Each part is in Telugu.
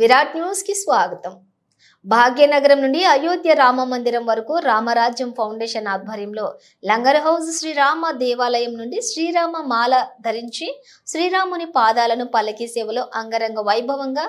విరాట్ న్యూస్ కి స్వాగతం. భాగ్యనగరం నుండి అయోధ్య రామ మందిరం వరకు రామరాజ్యం ఫౌండేషన్ ఆధ్వర్యంలో లంగర్ హౌస్ శ్రీరామ దేవాలయం నుండి శ్రీరామ మాల ధరించి శ్రీరాముని పాదాలను పల్లకి సేవలో అంగరంగ వైభవంగా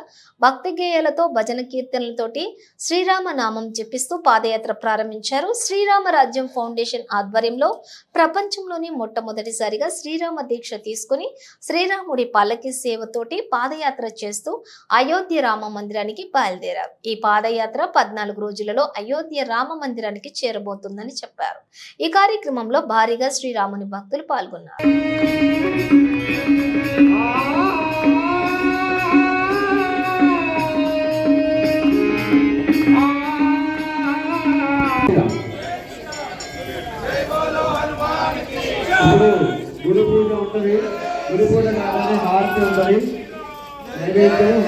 భక్తి గేయాలతో భజన కీర్తనలతోటి శ్రీరామ నామం జపిస్తూ పాదయాత్ర ప్రారంభించారు. శ్రీరామరాజ్యం ఫౌండేషన్ ఆధ్వర్యంలో ప్రపంచంలోని మొట్టమొదటిసారిగా శ్రీరామ దీక్ష తీసుకుని శ్రీరాముడి పల్లకి సేవతోటి పాదయాత్ర చేస్తూ అయోధ్య రామ మందిరానికి బయలుదేరారు. ఈ పాదయాత్ర 14 రోజులలో అయోధ్య రామ మందిరానికి చేరబోతుందని చెప్పారు. ఈ కార్యక్రమంలో భారీగా శ్రీరాముని భక్తులు పాల్గొన్నారు. గురు పూజ ఉంటుంది. గురు పూజ కావాలని హారతి ఉంటుంది. నైవేద్యం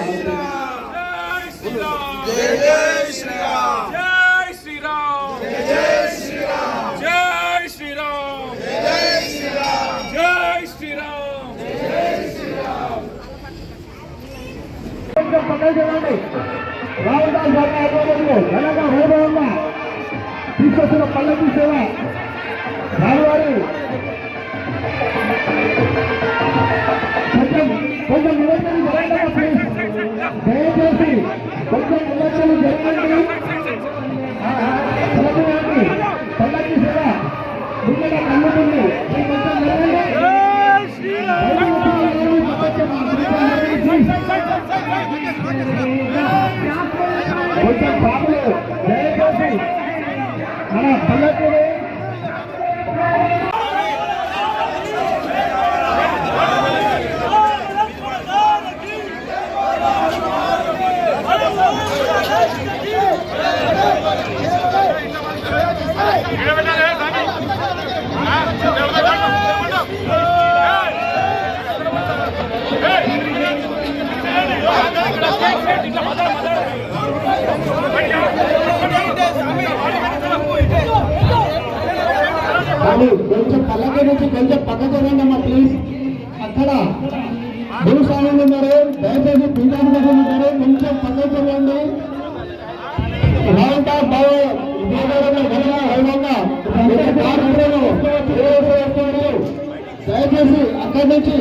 జై జై శ్రీరామ్ జై శ్రీరామ్ జై శ్రీరామ్ జై శ్రీరామ్ జై శ్రీరామ్ జై శ్రీరామ్ జై శ్రీరామ్. పక్కన రామదాస్ గారి ఆధ్వర్యంలో ఘనంగా వైభవంగా తీసుకొచ్చిన పల్లకి సేవ రామువారి కొంచెం నిరంతరం జరగండి. దయచేసి కొంచెం నిరంతరం జరగండి. పల్లకి సేవ ముందుగా కలుగుతుంది. కొంచెం పాపలు దయచేసి మన పల్లకి కొంచెం పల్లకి నుంచి కొంచెం పక్క చూడండి అమ్మా ప్లీజ్. అక్కడ భూస్వాములు ఉన్నారు, దయచేసి పీఠాధిపతులు ఉంటారు, కొంచెం పక్క చూడండి. దయచేసి అక్కడి నుంచి